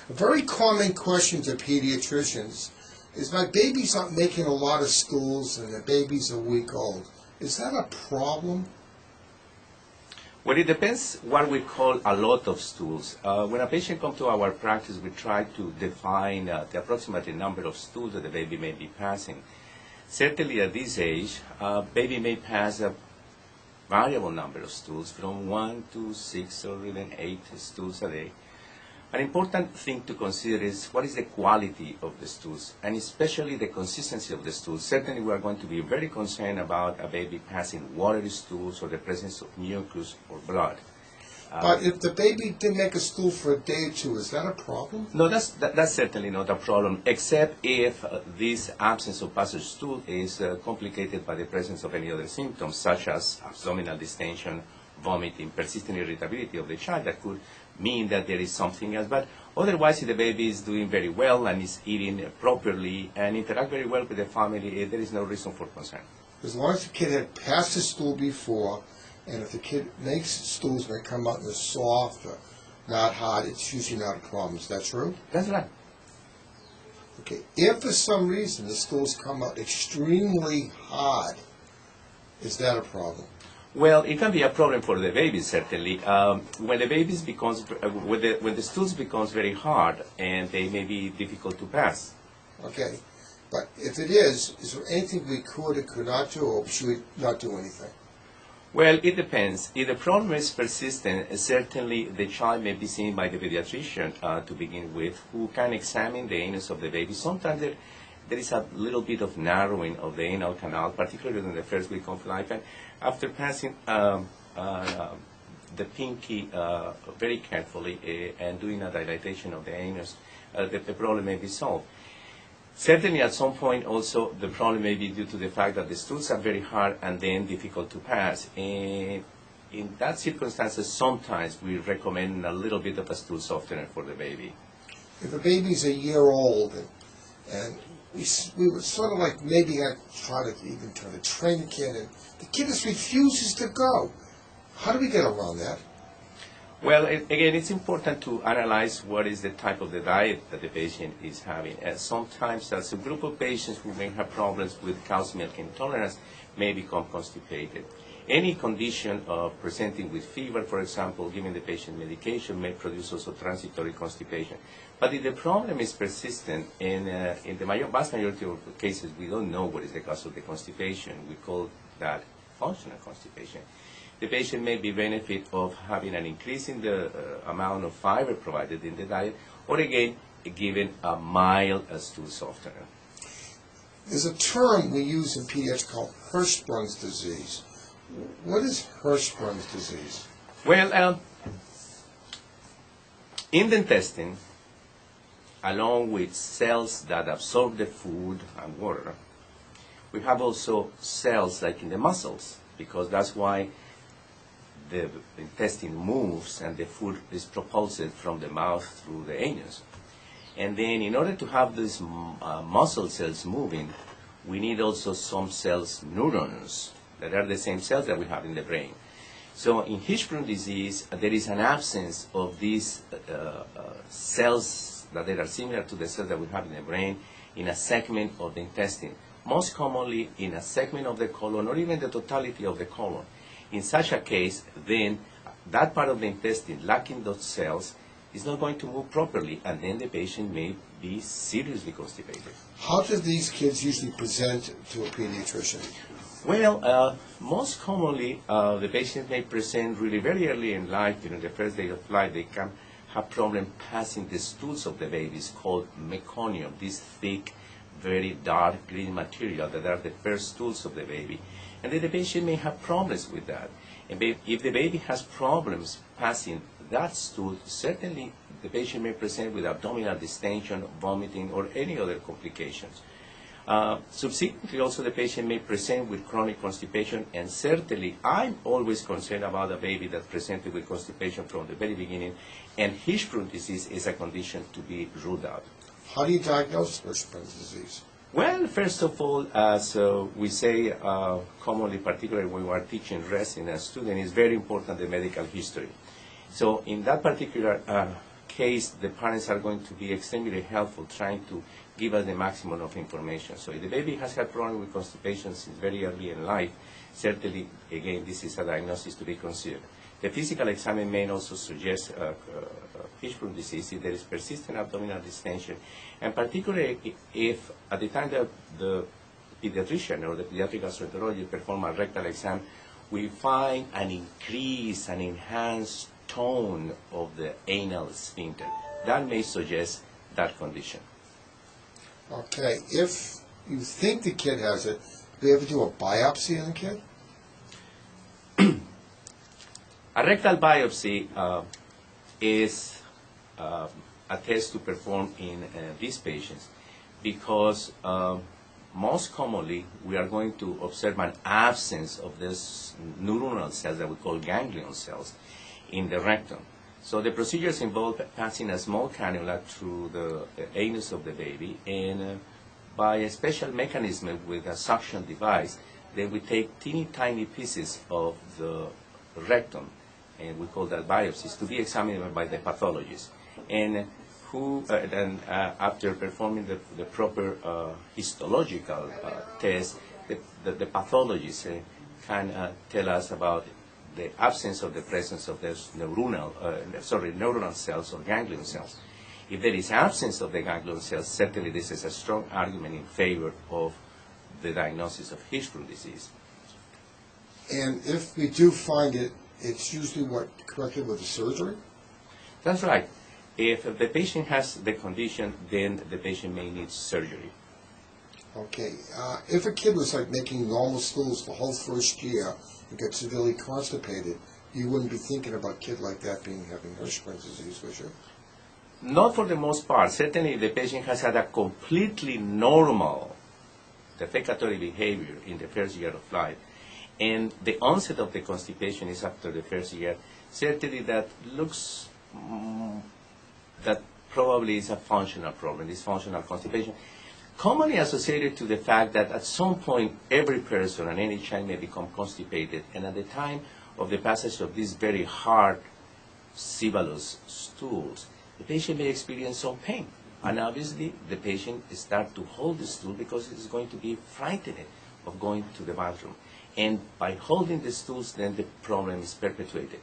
A very common question to pediatricians is, my baby's not making a lot of stools and the baby's a week old. Is that a problem? Well, it depends what we call a lot of stools. When a patient comes to our practice, we try to define the approximate number of stools that the baby may be passing. Certainly at this age, a baby may pass a variable number of stools, from 1 to 6 or even 8 stools a day. An important thing to consider is what is the quality of the stools, and especially the consistency of the stools. Certainly we are going to be very concerned about a baby passing watery stools or the presence of mucus or blood. But if the baby didn't make a stool for a day or two, is that a problem? No, that's certainly not a problem, except if this absence of passage stool is complicated by the presence of any other symptoms, such as abdominal distension, vomiting, persistent irritability of the child. That could mean that there is something else. But otherwise, if the baby is doing very well and is eating properly and interact very well with the family, there is no reason for concern. As long as the kid had passed the stool before, and if the kid makes stools that come out in the soft or not hard, it's usually not a problem. Is that true? That's right. Okay. If for some reason the stools come out extremely hard, is that a problem? Well, it can be a problem for the baby, certainly. When the babies becomes, when the stools becomes very hard, and they may be difficult to pass. Okay. But if it is there anything we could or could not do, or should we not do anything? Well, it depends. If the problem is persistent, certainly the child may be seen by the pediatrician to begin with, who can examine the anus of the baby. Sometimes there is a little bit of narrowing of the anal canal, particularly in the first week of life. And after passing the pinky very carefully and doing a dilatation of the anus, the problem may be solved. Certainly at some point also the problem may be due to the fact that the stools are very hard and then difficult to pass. And in that circumstances, sometimes we recommend a little bit of a stool softener for the baby. If a baby's a year old and we would sort of like maybe try to train the kid, and the kid just refuses to go. How do we get around that? Well, again, it's important to analyze what is the type of the diet that the patient is having. Sometimes as a group of patients who may have problems with cow's milk intolerance may become constipated. Any condition of presenting with fever, for example, giving the patient medication may produce also transitory constipation. But if the problem is persistent, in the vast majority of cases, we don't know what is the cause of the constipation. We call that functional constipation. The patient may be benefit of having an increase in the amount of fiber provided in the diet, or again, given a mild stool softener. There's a term we use in pediatrics called Hirschsprung's disease. What is Hirschsprung's disease? Well, in the intestine, along with cells that absorb the food and water, we have also cells like in the muscles, because that's why the intestine moves and the food is propulsed from the mouth through the anus. And then in order to have these muscle cells moving, we need also some cells, neurons, that are the same cells that we have in the brain. So in Hirschsprung disease, there is an absence of these cells that are similar to the cells that we have in the brain in a segment of the intestine, most commonly in a segment of the colon or even the totality of the colon. In such a case, then that part of the intestine lacking those cells is not going to move properly, and then the patient may be seriously constipated. How do these kids usually present to a pediatrician? Well, most commonly, the patient may present really very early in life. During the first day of life, they can have problem passing the stools of the babies, called meconium, this thick, very dark green material that are the first stools of the baby. And then the patient may have problems with that. And if the baby has problems passing that stool, certainly the patient may present with abdominal distension, vomiting, or any other complications. Subsequently, also the patient may present with chronic constipation, and certainly I'm always concerned about a baby that presented with constipation from the very beginning, and Hirschsprung disease is a condition to be ruled out. How do you diagnose Hirschsprung disease? Well, first of all, as we say commonly, particularly when we are teaching rest in a student, it's very important the medical history. So in that particular case, the parents are going to be extremely helpful trying to give us the maximum of information. So if the baby has had problem with constipation since very early in life, certainly, again, this is a diagnosis to be considered. The physical exam may also suggest Hirschsprung disease if there is persistent abdominal distension, and particularly if at the time that the pediatrician or the pediatric gastroenterologist perform a rectal exam, we find an increase, an enhanced tone of the anal sphincter. That may suggest that condition. Okay, if you think the kid has it, do you ever do a biopsy on the kid? A rectal biopsy is a test to perform in these patients because most commonly we are going to observe an absence of this neuronal cells that we call ganglion cells in the rectum. So the procedures involve passing a small cannula through the anus of the baby, and by a special mechanism with a suction device, then we take teeny tiny pieces of the rectum, and we call that biopsies, to be examined by the pathologist. And who then, after performing the proper histological test, the pathologist can tell us about the absence of the presence of those neuronal cells or ganglion cells. If there is absence of the ganglion cells, certainly this is a strong argument in favor of the diagnosis of Hirschsprung disease. And if we do find it, it's usually corrected with a surgery? That's right. If the patient has the condition, then the patient may need surgery. Okay. If a kid was like making normal stools the whole first year and got severely constipated, you wouldn't be thinking about a kid like that having Hirschsprung disease, would you? Not for the most part. Certainly if the patient has had a completely normal defecatory behavior in the first year of life, and the onset of the constipation is after the first year, certainly that looks that probably is a functional problem, this functional constipation, commonly associated to the fact that at some point every person and any child may become constipated, and at the time of the passage of these very hard sebalous stools, the patient may experience some pain. And obviously the patient starts to hold the stool because it's going to be frightened of going to the bathroom. And by holding the stools, then the problem is perpetuated.